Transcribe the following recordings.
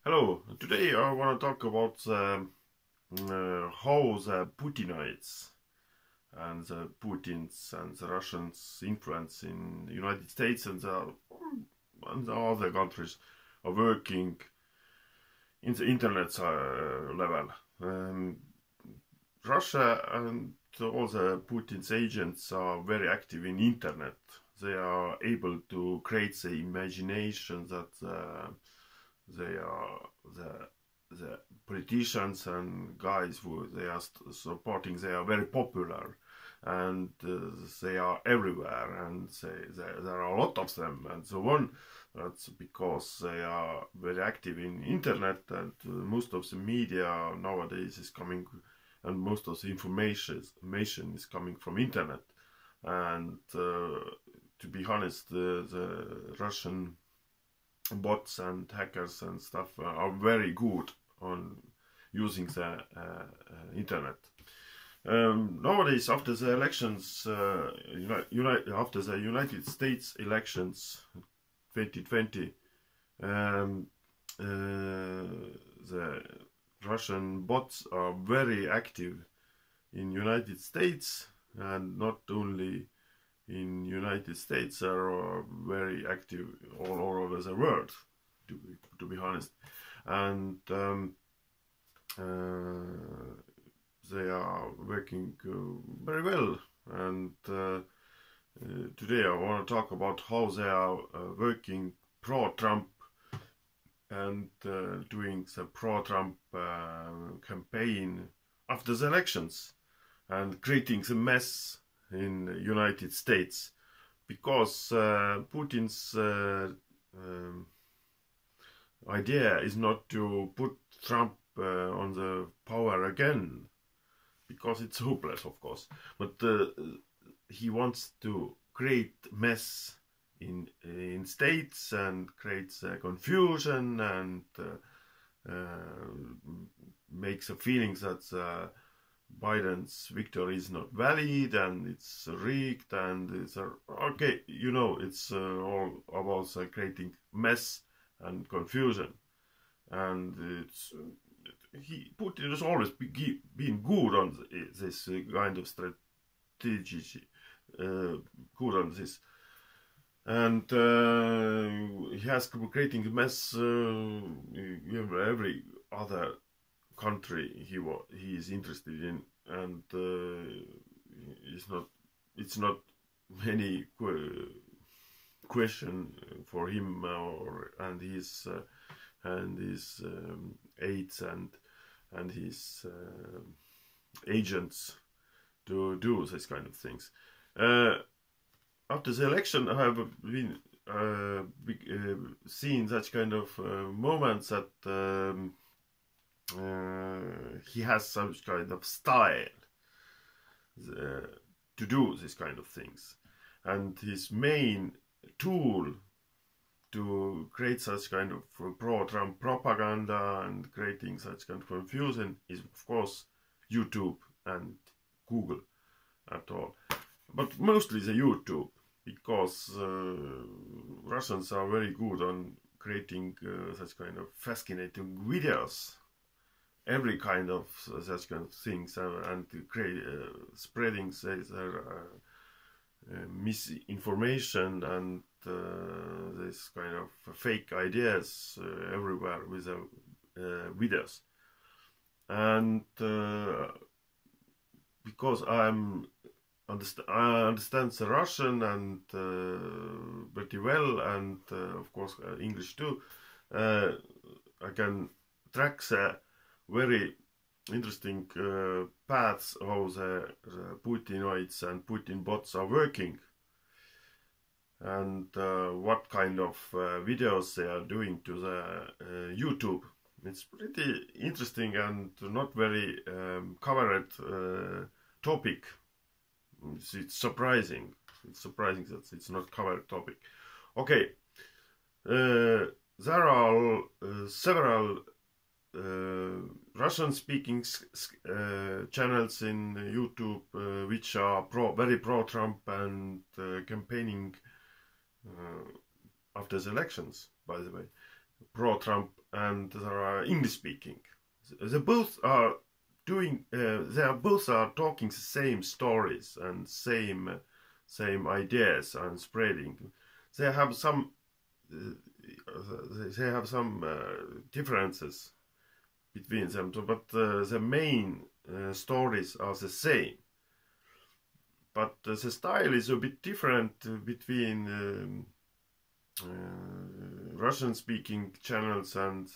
Hello, today I want to talk about how the Putinites and the Putins and the Russians' influence in the United States and the other countries are working in the internet level. Russia and all the Putin's agents are very active in internet. They are able to create the imagination that they are the politicians and guys who they are supporting. They are very popular, and they are everywhere, and there are a lot of them, and so on. That's because they are very active in internet, and most of the media nowadays is coming, and most of the information is coming from internet. And to be honest, the Russian bots and hackers and stuff are very good on using the internet. Nowadays, after the elections, after the United States elections 2020, the Russian bots are very active in United States, and not only in United States, are very active all over the world, to be honest, and they are working very well. And today I want to talk about how they are working pro-Trump and doing the pro-Trump campaign after the elections and creating the mess in the United States, because Putin's idea is not to put Trump on the power again, because it's hopeless, of course, but he wants to create mess in states and creates confusion and makes a feeling that Biden's victory is not valid and it's rigged, and it's okay, you know, it's all about creating mess and confusion. And Putin has always been good on this kind of strategy, good on this, and he has creating mess every other country he is interested in, and it's not any question for him and his aides and his agents to do this kind of things. After the election, I have been seen such kind of moments that he has some kind of style to do this kind of things, and his main tool to create such kind of pro-Trump propaganda and creating such kind of confusion is, of course, YouTube and Google at all, but mostly the YouTube, because Russians are very good on creating such kind of fascinating videos, every kind of such kind of things, and spreading their misinformation and this kind of fake ideas everywhere with videos. And because I understand the Russian and pretty well, and of course English too, I can track the very interesting paths how the Putinoids and Putinbots are working, and what kind of videos they are doing to the YouTube. It's pretty interesting and not very covered topic. It's surprising. It's surprising that it's not covered topic. Okay, there are several Russian-speaking channels in YouTube which are very pro-Trump and campaigning after the elections, by the way. pro-Trump, and there are English-speaking. They both are doing. They are both are talking the same stories and same ideas and spreading. They have some. They have some differences between them, but the main stories are the same. But the style is a bit different between Russian-speaking channels and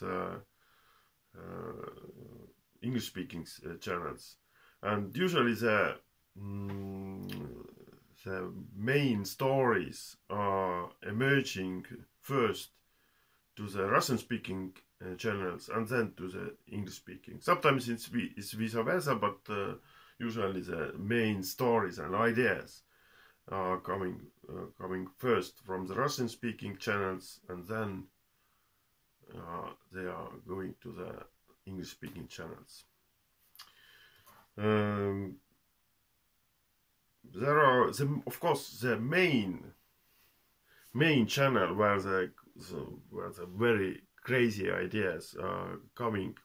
English-speaking channels, and usually the main stories are emerging first to the Russian-speaking channels and then to the English-speaking. Sometimes it's vice versa, but usually the main stories and ideas are coming first from the Russian-speaking channels, and then they are going to the English-speaking channels. There are, of course, the main channel where the very crazy ideas are coming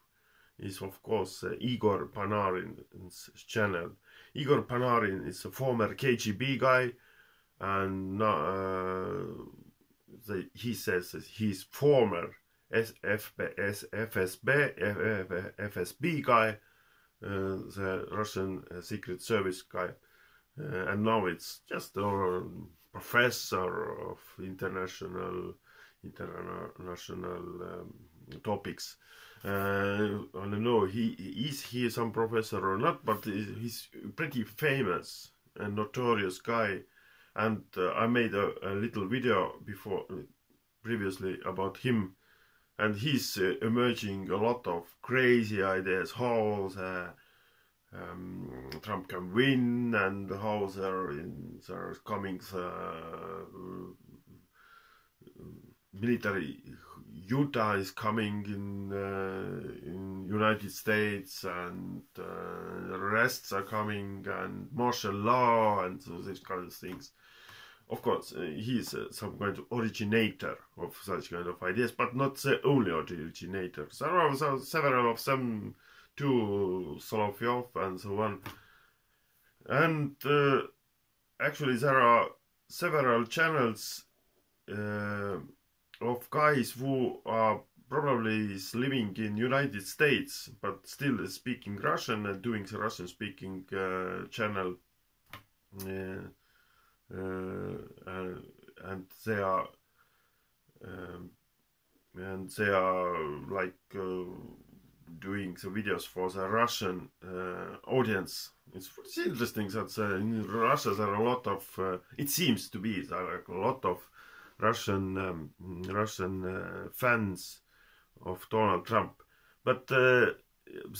is, of course, Igor Panarin's channel. Igor Panarin is a former KGB guy, and he says that he's former FSB guy, the Russian Secret Service guy, and now it's just a professor of international topics. I don't know is he some professor or not, but he's pretty famous and notorious guy, and I made a little video previously about him, and he's emerging a lot of crazy ideas how Trump can win, and how there's coming military junta is coming in United States, and arrests are coming, and martial law, and so these kind of things. Of course, he's some kind of originator of such kind of ideas, but not the only originator. There are several of them, too, Solovyov and so on. And actually, there are several channels of guys who are probably living in United States, but still speaking Russian and doing the Russian-speaking channel. And they are like doing the videos for the Russian audience. It's interesting that in Russia there are a lot of it seems to be there are a lot of Russian fans of Donald Trump, but the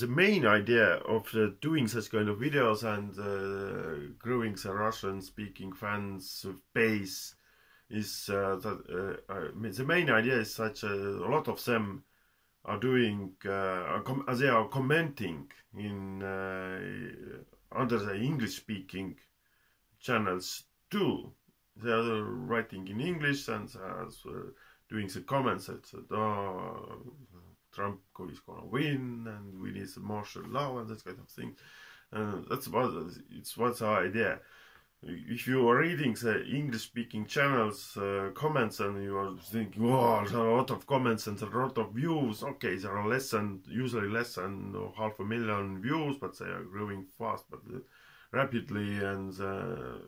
main idea of doing such kind of videos and growing the Russian-speaking fans base is that the main idea is such a lot of them are doing they are commenting in under the English-speaking channels too. They are writing in English and doing the comments that Trump is gonna win, and we need some martial law and that kind of thing. That's what's our idea. If you are reading the English-speaking channels comments and you are thinking, "Oh, there are a lot of comments and there are a lot of views," okay, there are usually less than 500,000 views, but they are growing fast, but rapidly, and the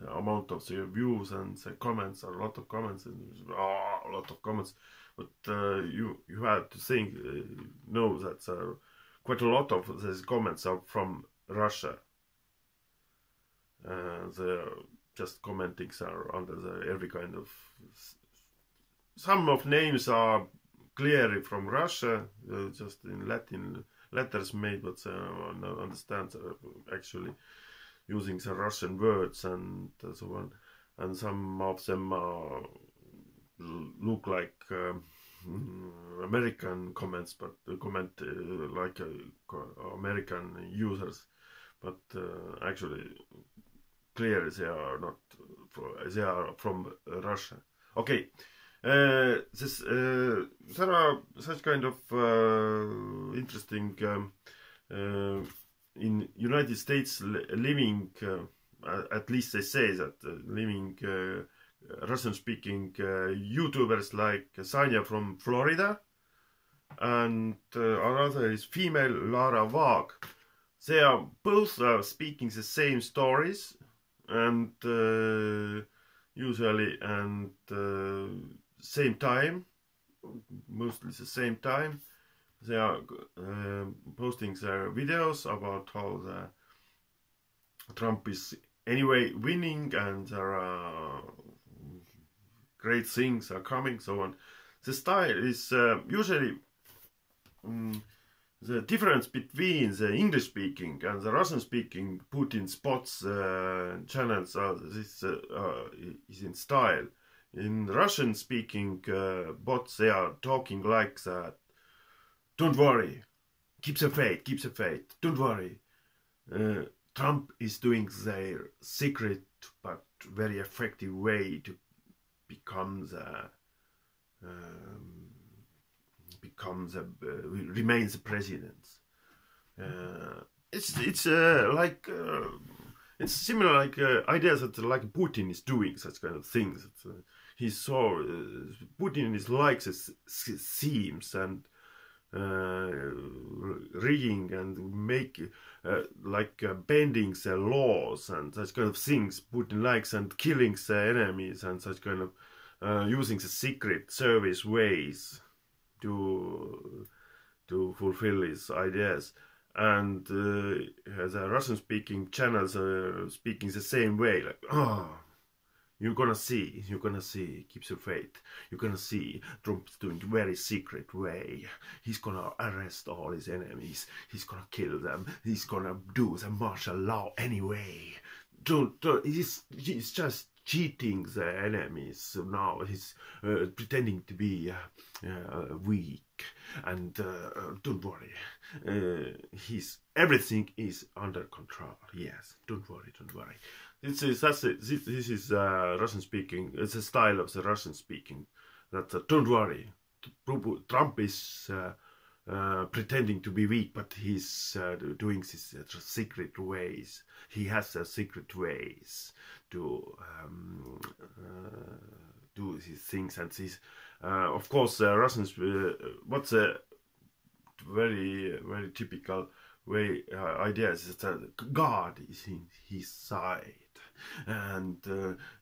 amount of the views and the comments are a lot of comments, and a lot of comments. But you have to think, know that quite a lot of these comments are from Russia. They're just commenting are under every kind of. Some of names are clearly from Russia, just in Latin letters made, but understand actually using the Russian words and so on. And some of them look like American comments, but comment like American users, but actually clearly they are not. They are from Russia. Okay, There are such kind of interesting in United States living, at least they say that living Russian-speaking YouTubers like Sanya from Florida, and another is female Lara Vag. They are both speaking the same stories, and usually and same time, mostly the same time. They are posting their videos about how Trump is anyway winning, and there are great things are coming, so on. The style is usually the difference between the English-speaking and the Russian-speaking Putinbot channels is in style. In Russian-speaking bots, they are talking like that. Don't worry, keep the faith, keep the faith. Don't worry. Trump is doing their secret but very effective way to become remains the president. It's like it's similar like ideas that like Putin is doing such kind of things. He saw Putin is like schemes and rigging and make bending the laws and such kind of things Putin likes, and killing the enemies and such kind of using the secret service ways to fulfill his ideas. And the Russian-speaking channels are speaking the same way, like, oh, you're gonna see, keep your faith, you're gonna see Trump's doing very secret way, he's gonna arrest all his enemies, he's gonna kill them, he's gonna do the martial law anyway. He's just cheating the enemies. So now he's pretending to be weak, and don't worry, everything is under control. Yes, don't worry, don't worry. This is Russian speaking. It's a style of the Russian speaking. That don't worry, Trump is pretending to be weak, but he's doing this secret ways. He has secret ways to do these things, and these, of course, Russians. What's a very typical way idea is that God is in his side. And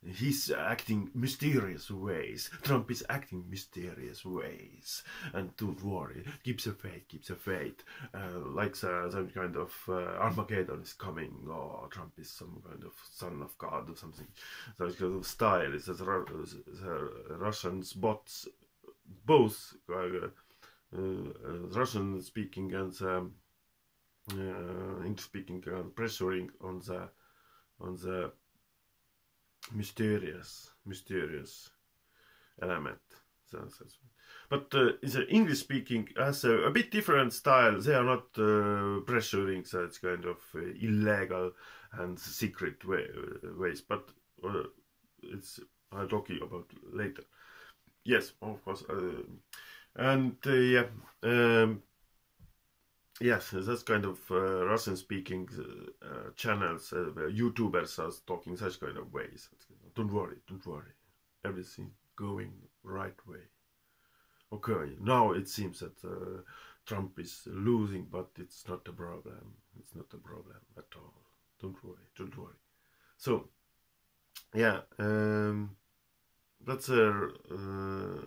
he's acting mysterious ways. Trump is acting mysterious ways. And don't worry, keep the faith, keep the faith. Like some kind of Armageddon is coming, or Trump is some kind of son of God or something. That kind of style is that the Russians bots, both Russian speaking and English speaking, pressuring on the mysterious element. But the English speaking has a bit different style. They are not pressuring such kind of illegal and secret ways, but I'll talk about later. Yes, of course. And yeah, yes, that's kind of Russian-speaking channels, YouTubers are talking such kind of ways. Don't worry, everything going right way. Okay, now it seems that Trump is losing, but it's not a problem. It's not a problem at all. Don't worry. So, yeah, that's a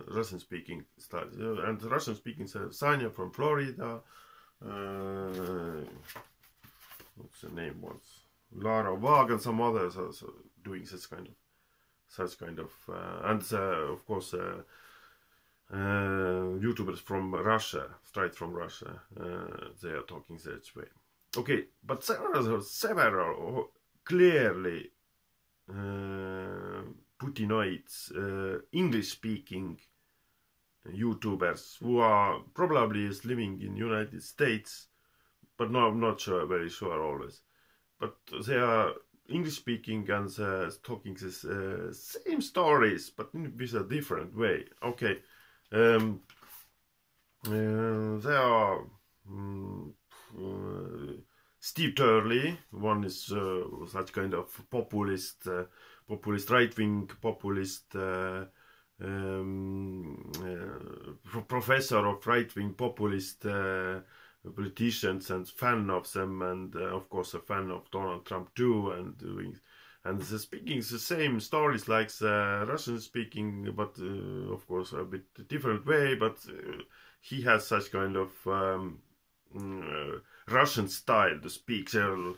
Russian-speaking style. And Russian-speaking Sanya from Florida. What's the name was? Lara Vag and some others are doing such kind of and of course YouTubers from Russia, straight from Russia, they are talking that way. Okay, but there are several clearly Putinoids, English-speaking YouTubers who are probably living in United States, but no, I'm not sure, very sure always. But they are English speaking and talking the same stories, but with a different way. Okay, there are Steve Turley. One is such kind of populist, right-wing populist professor of right-wing populist politicians and fan of them, and of course a fan of Donald Trump too, and speaking the same stories like the Russian speaking, but of course a bit different way. But he has such kind of Russian style to speak. They're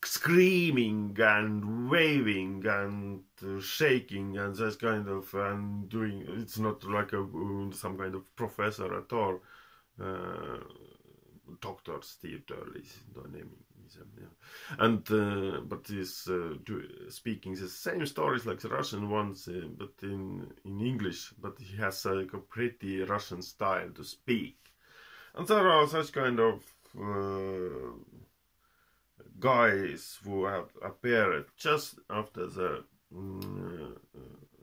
screaming and waving and shaking and that kind of and doing. It's not like some kind of professor at all. Dr. Steve Turley is the naming him, yeah. And but he's speaking the same stories like the Russian ones, but in English. But he has a pretty Russian style to speak, and there are such kind of guys who have appeared just after the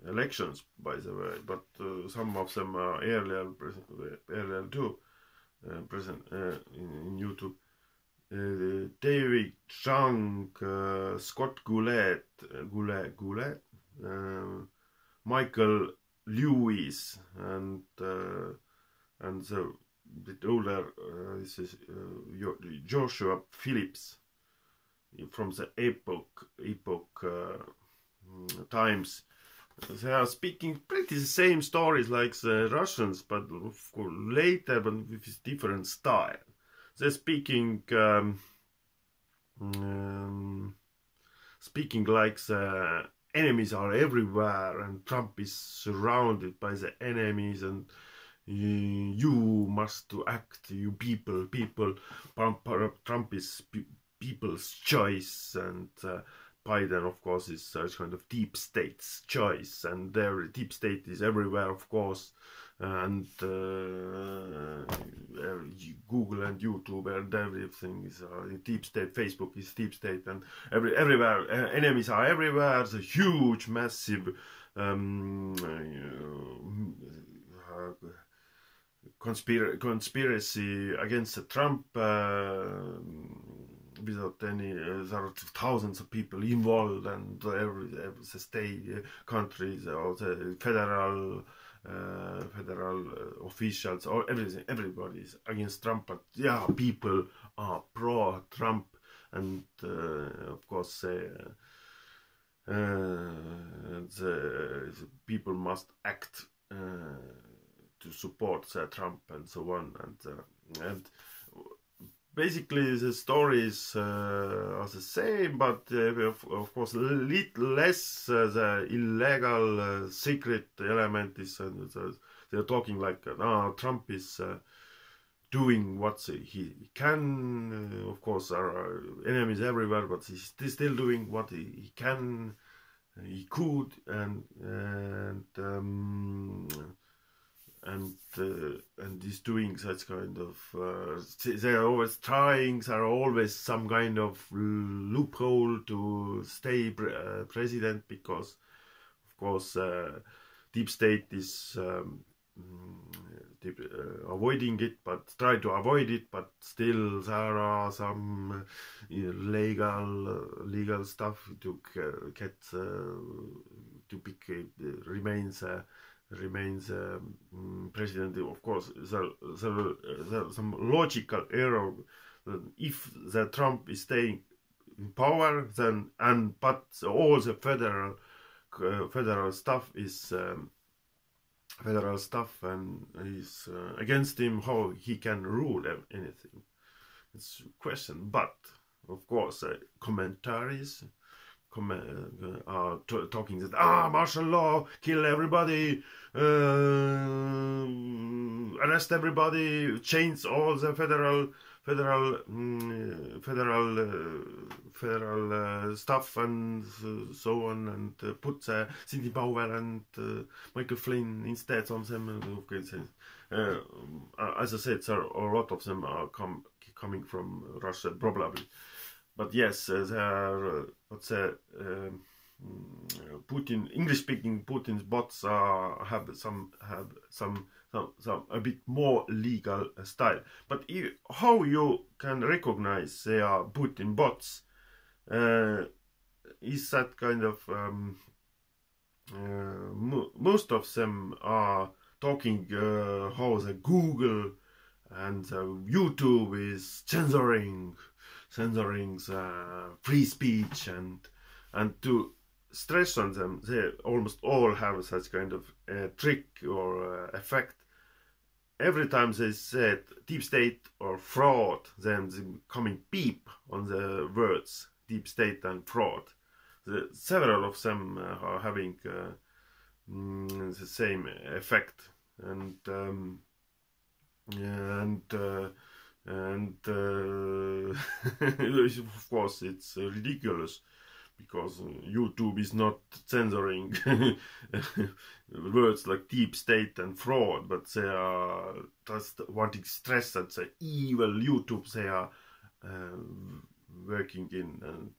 elections, by the way. But some of them are earlier too. Present in YouTube. David Chang, Scott Goulet, Michael Lewis, and the bit older this is Joshua Phillips from the Epoch Times. They are speaking pretty the same stories like the Russians, but of course later, but with different style. They're speaking like the enemies are everywhere, and Trump is surrounded by the enemies, and you must act, you people. Trump is people's choice, and Biden, of course, is such kind of deep state's choice, and their deep state is everywhere, of course, and Google and YouTube and everything is deep state. Facebook is deep state, and everywhere enemies are everywhere. It's a huge, massive conspiracy against Trump. Without any, there are thousands of people involved, and every state, countries, or the federal officials, or everything, everybody is against Trump. But yeah, people are pro-Trump, and of course, the people must act to support Trump and so on, and basically the stories are the same, but of course a little less the illegal secret element is they're talking like Trump is doing what he can. Of course there are enemies everywhere, but he's still doing what he can, he could, and he's doing such kind of they're always trying, there are always some kind of loophole to stay president, because of course deep state is avoiding it, but try to avoid it, but still there are some legal stuff to get remains president. Of course, there's some logical error. If the Trump is staying in power, then but all the federal stuff is federal stuff, and is against him. How he can rule anything? It's a question. But of course, commentaries are talking that martial law, kill everybody, arrest everybody, change all the federal stuff and so on, and put Cindy Bauer and Michael Flynn instead on them. Okay, as I said, a lot of them are coming from Russia, probably. but yes, there are English-speaking Putin's bots have some a bit more legal style. But how you can recognize they are Putin bots is that kind of most of them are talking how the Google and YouTube is censoring the free speech, and to stress on them, they almost all have such kind of trick or effect. Every time they said deep state or fraud, then the coming beep on the words deep state and fraud. Several of them are having the same effect, and of course it's ridiculous, because YouTube is not censoring words like deep state and fraud, but they are just wanting to stress that the evil YouTube they are working in, and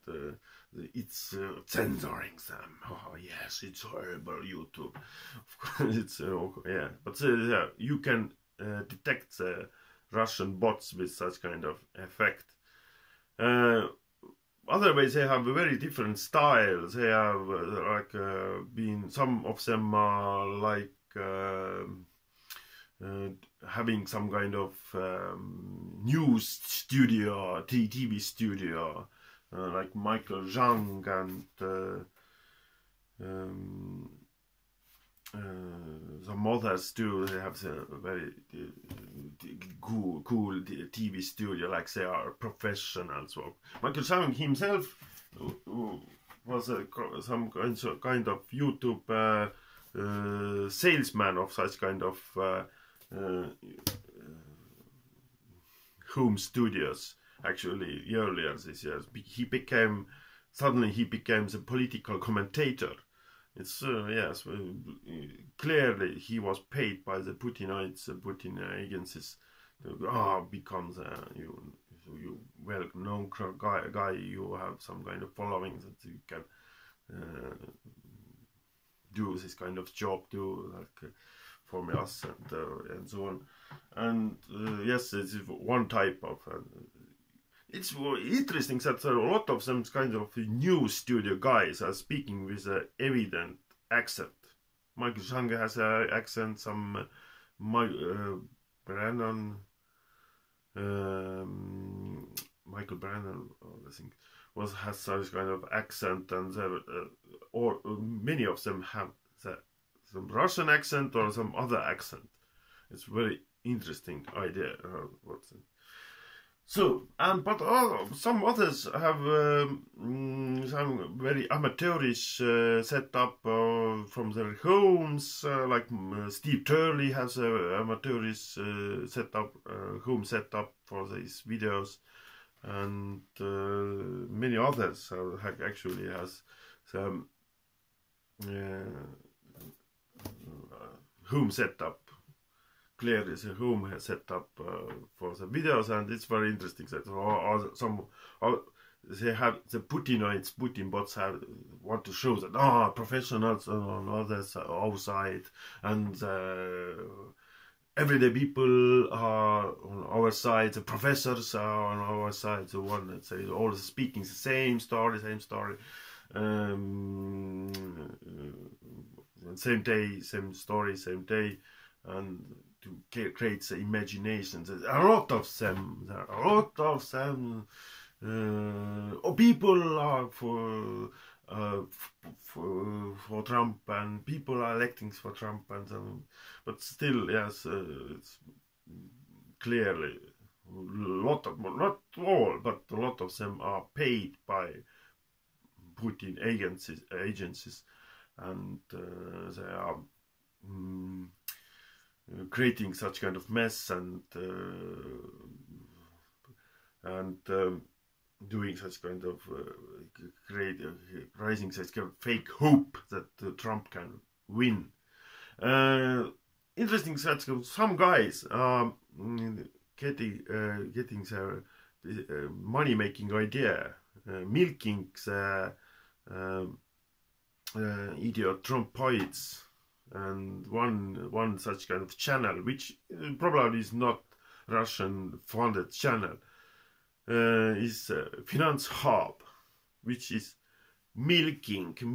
it's censoring them. Oh yes, it's horrible YouTube. Of course, it's yeah, but yeah, you can detect the Russian bots with such kind of effect. Otherwise, they have a very different styles. They have been, some of them are like having some kind of news studio, TV studio, like Michael Zhang, and some others too. They have a very cool TV studio, like they are professionals. Michael Symons himself was some kind of YouTube salesman of such kind of home studios. Actually, earlier this year, suddenly he became a political commentator. It's yes, clearly he was paid by the Putinites, Putin agencies, to become you well-known guy. You have some kind of following that you can do this kind of job too, like for us and so on. And yes, this is one type of. It's interesting that a lot of them kind of news studio guys are speaking with an evident accent. Michael Zhang has an accent, some Michael Brannon, I think, has such kind of accent, and or many of them have some Russian accent or some other accent. It's very interesting idea. So, but some others have some very amateurish setup from their homes, like Steve Turley has a amateurish setup, home setup for these videos, and many others actually has some home setup. Clearly, the home set up for the videos, and it's very interesting that they have the Putinites, Putinbots want to show that professionals on others outside, and everyday people are on our side, the professors are on our side, the one that says all speaking the same story, same day, same story, same day, and to create the imagination. There's a lot of them. There are a lot of them. People are for Trump, and people are electing for Trump, and but still, yes, it's clearly a lot of, not all, but a lot of them are paid by Putin agencies, and they are creating such kind of mess, and doing such kind of raising such kind of fake hope that Trump can win. Interesting that some guys are getting their money-making idea milking the idiot trumpists, and one such kind of channel, which probably is not Russian funded channel, is Finance Hub, which is milking the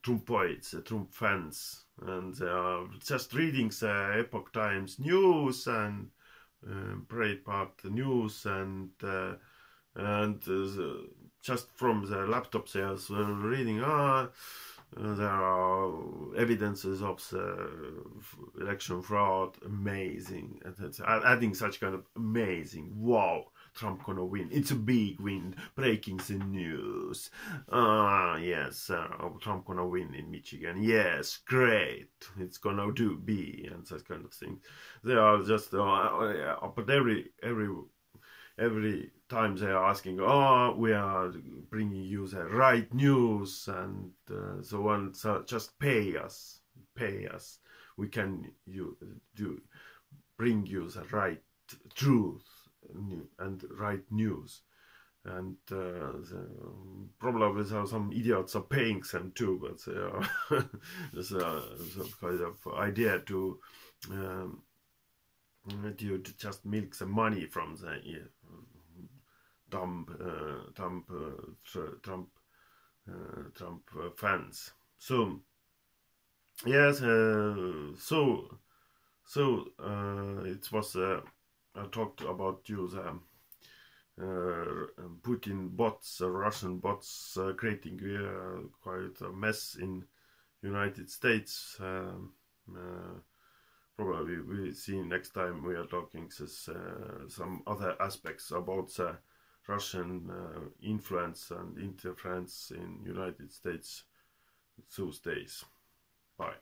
Trumpoids, the Trump fans, and they are just reading the Epoch Times news and Breitbart news, and just from the laptop they are reading, there are evidences of the election fraud, amazing, and adding such kind of amazing, wow, Trump gonna win, it's a big win, breaking the news, yes, Trump gonna win in Michigan, yes, great, it's gonna be, and such kind of thing. They are just, but every time they are asking, we are bringing you the right news, and so on, so just pay us, we can bring you the right truth and right news, and probably some idiots are paying them too, but they are there's some kind of idea to just milk the money from the Trump fans. So yes, it was I talked about you the Putin bots, Russian bots, creating quite a mess in United States. Probably we see next time we are talking some other aspects about the Russian influence and interference in United States those days. Bye.